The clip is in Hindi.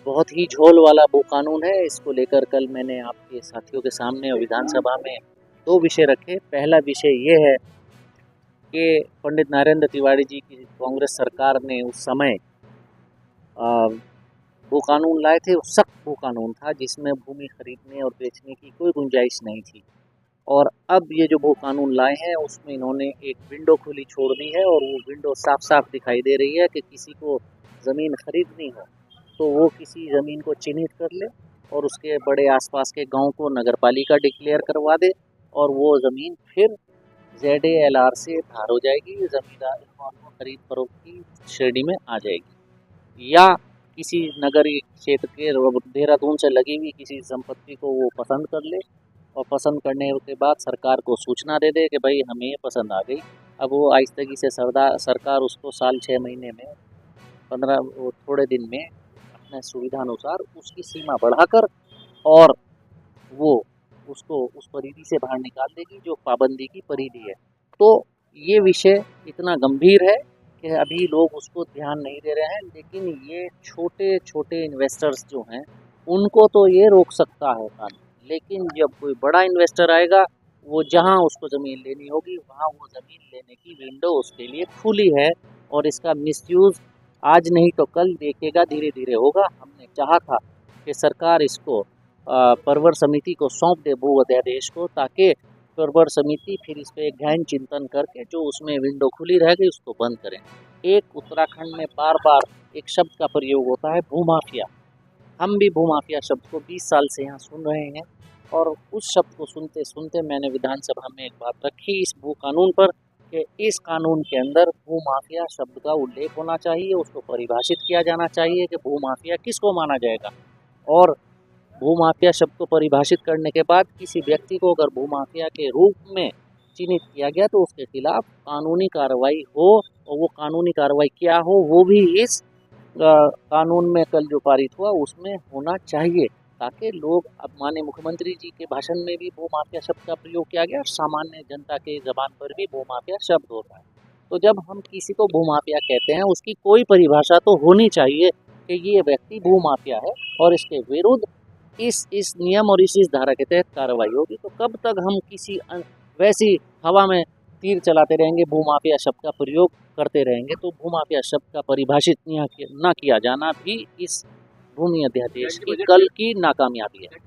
बहुत ही झोल वाला वो कानून है। इसको लेकर कल मैंने आपके साथियों के सामने विधानसभा में 2 विषय रखे। पहला विषय ये है कि पंडित नरेंद्र तिवारी जी की कांग्रेस सरकार ने उस समय वो कानून लाए थे, वो सख्त वो कानून था जिसमें भूमि खरीदने और बेचने की कोई गुंजाइश नहीं थी। और अब ये जो वो कानून लाए हैं उसमें इन्होंने एक विंडो खुली छोड़ दी है और वो विंडो साफ साफ दिखाई दे रही है कि किसी को ज़मीन खरीदनी हो तो वो किसी ज़मीन को चिन्हित कर ले और उसके बड़े आसपास के गांव को नगरपालिका डिक्लेयर करवा दे और वो ज़मीन फिर ZALR से धार हो जाएगी, ज़मींदार को खरीद फरोख्त की श्रेणी में आ जाएगी। या किसी नगरीय क्षेत्र के देहरादून से लगी हुई किसी संपत्ति को वो पसंद कर ले और पसंद करने के बाद सरकार को सूचना दे दे कि भाई हमें ये पसंद आ गई। अब वो आहिस्तगी से सरकार उसको साल 6 महीने में 15 थोड़े दिन में अपने सुविधा अनुसार उसकी सीमा बढ़ाकर और वो उसको उस परिधि से बाहर निकाल देगी जो पाबंदी की परिधि है। तो ये विषय इतना गंभीर है कि अभी लोग उसको ध्यान नहीं दे रहे हैं, लेकिन ये छोटे छोटे इन्वेस्टर्स जो हैं उनको तो ये रोक सकता है कानून, लेकिन जब कोई बड़ा इन्वेस्टर आएगा वो जहाँ उसको ज़मीन लेनी होगी वहाँ वो ज़मीन लेने की विंडो उसके लिए खुली है और इसका मिसयूज़ आज नहीं तो कल देखेगा, धीरे धीरे होगा। हमने चाहा था कि सरकार इसको परवर समिति को सौंप दे भू अध्यादेश को, ताकि परवर समिति फिर इस पे गहन चिंतन करके जो उसमें विंडो खुली रह गई उसको बंद करें। एक उत्तराखंड में बार बार एक शब्द का प्रयोग होता है भूमाफिया। हम भी भूमाफिया शब्द को 20 साल से यहाँ सुन रहे हैं और उस शब्द को सुनते सुनते मैंने विधानसभा में एक बात रखी इस भू कानून पर कि इस कानून के अंदर भूमाफिया शब्द का उल्लेख होना चाहिए, उसको परिभाषित किया जाना चाहिए कि भूमाफिया किसको माना जाएगा। और भूमाफिया शब्द को परिभाषित करने के बाद किसी व्यक्ति को अगर भूमाफिया के रूप में चिन्हित किया गया तो उसके खिलाफ कानूनी कार्रवाई हो, और वो कानूनी कार्रवाई क्या हो वो भी इस कानून में कल जो पारित हुआ उसमें होना चाहिए, ताकि लोग, अब माननीय मुख्यमंत्री जी के भाषण में भी भूमाफिया शब्द का प्रयोग किया गया और सामान्य जनता के ज़बान पर भी भूमाफिया शब्द होता है। तो जब हम किसी को भूमाफिया कहते हैं उसकी कोई परिभाषा तो होनी चाहिए कि ये व्यक्ति भूमाफिया है और इसके विरुद्ध इस नियम और इस धारा के तहत कार्रवाई होगी। तो कब तक हम किसी वैसी हवा में तीर चलाते रहेंगे, भूमाफिया शब्द का प्रयोग करते रहेंगे? तो भूमाफिया शब्द का परिभाषित ना किया जाना भी इस भूमि अध्यादेश की कल की नाकामयाबी है।